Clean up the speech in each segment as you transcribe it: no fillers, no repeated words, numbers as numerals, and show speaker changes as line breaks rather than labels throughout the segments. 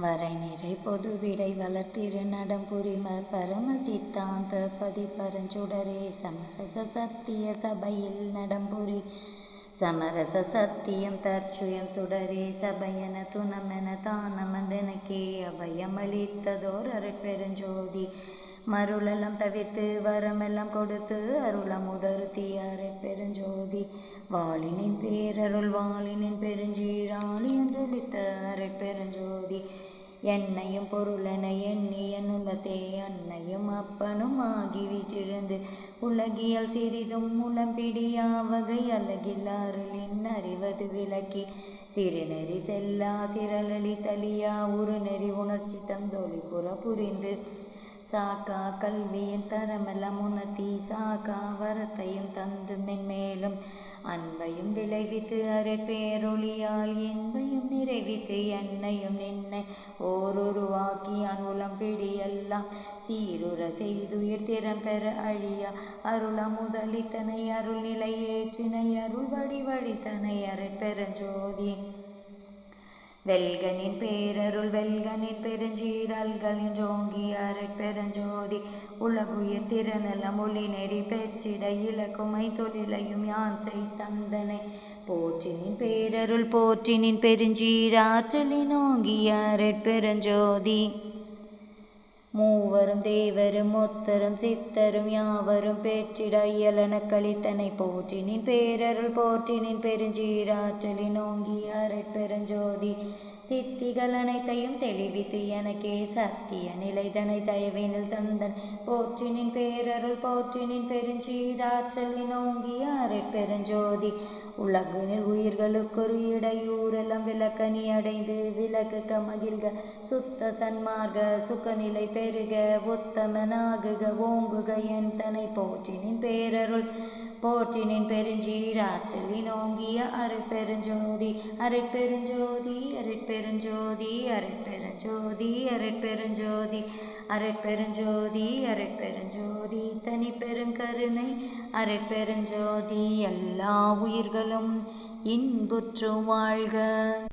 வரை நிறை பொதுவிடை வளர்த்திரு நடம்புரிம பரம சித்தாந்த பதி பரஞ்சுடரே சமரச சத்திய சபையில் நடம்புரி சமரச சத்தியம் தற்சுயம் சுடரே சபையென துணமென தானமந்தெனக்கே அபயமளித்ததோர் அருட்பெருஞ்சோதி மருளெல்லாம் தவிர்த்து வரமெல்லாம் கொடுத்து அருளமுதருத்தி அருட்பெருஞ்சோதி வாளினின் பேரருள் வாளினின் பெருஞ்சீராளி என்றளித்த அருட்பெருஞ்சோதி என்னையும் பொருளென எண்ணி என்னுள்ளத்தே அன்னையும் அப்பனும் ஆகி வீற்றிருந்து உலகியல் சிறிதும் முளம்பிடியா வகை அழகில் அருளின் அறிவது விளக்கி சிறுநெறி செல்லா திரளி தலியா உரு நெறி உணர்ச்சி தந்தொழி புற புரிந்து சாக்கா கல்வியின் தரமெல்லாம் உணர்த்தி சாக்கா வரத்தையும் தந்து மென்மேலும் அன்பையும் விளைவித்து அருட்பேரொளியால் இன்பையும் நிறைவித்து என்னையும் நின்னை ஓருருவாக்கி அனுலம் பிடியெல்லாம் சீருற செய்துயிர் திறம் பெற அழியா அருளமுதலித்தனை அருள் நிலை ஏற்றினை அருள் வடிவழித்தனை அருட்பெருஞ்சோதி வெல்கனின் பேரருள் வெல்கனின் பெருஞ்சீரல்களின் ஜோங்கி அருட்பெருஞ்சோதி உலகுயிர் திறனெல்லாம் ஒளி நெறி பெற்றிட இலக்குமை தொழிலையும் யான் செய்தந்தனை போற்றினின் பேரருள் போற்றினின் பெருஞ்சீராற்றலின் ஓங்கிய அருட்பெருஞ்சோதி மூவரும் தேவரும் ஒத்தரும் சித்தரும் யாவரும் பெற்றிட இயலன கழித்தனை போற்றினின் பேரருள் போற்றினின் பெருஞ்சீராற்றலின் ஓங்கிய அருட்பெருஞ்சோதி சித்திகள் அனைத்தையும் தெளிவித்து எனக்கே சத்திய நிலைதனை தயவினில் தந்தன் போற்றினின் பேரருள் போற்றினின் பெருஞ்சீராற்றலின் ஓங்கிய அருட்பெருஞ்சோதி உலகினில் உயிர்களுக்கொரு இடையூரெல்லாம் விளக்கணி அடைந்து விளக்குக மகிழ்க சுத்த சன்மார்க்க சுகநிலை பெருக உத்தமனாகுக ஓங்குக என் தனை போற்றினின் பேரருள் போற்றினின் பெருஞ்சீராற்றலின் ஓங்கிய அருட்பெருஞ்சோதி அருட்பெருஞ்சோதி அருட்பெருஞ்சோதி அருட்பெருஞ்சோதி அருட்பெருஞ்சோதி அருட்பெருஞ்சோதி அருட்பெருஞ்சோதி தனி பெருங்கருணை அருட்பெருஞ்சோதி எல்லா உயிர்களும் இன்புற்று வாழ்க.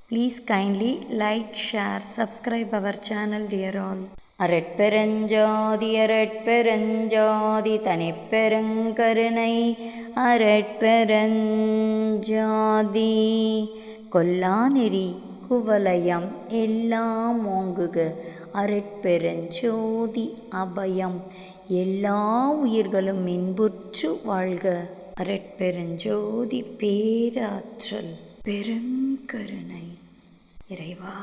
Please kindly like, share, subscribe our channel dear all. அரட்பெருஞ்சோதி அரட்பெருஞ்சோதி தனிப்பெருங்கருணை அரட்பெருஞ்சோதி கொல்லாநெறி குவலயம் எல்லாம் ஓங்குக அரட்பெருஞ்சோதி அபயம் எல்லா உயிர்களும் இன்புற்று வாழ்க. அரட்பெருஞ்சோதி பேராற்றல் பெருங்கருணை இறைவா.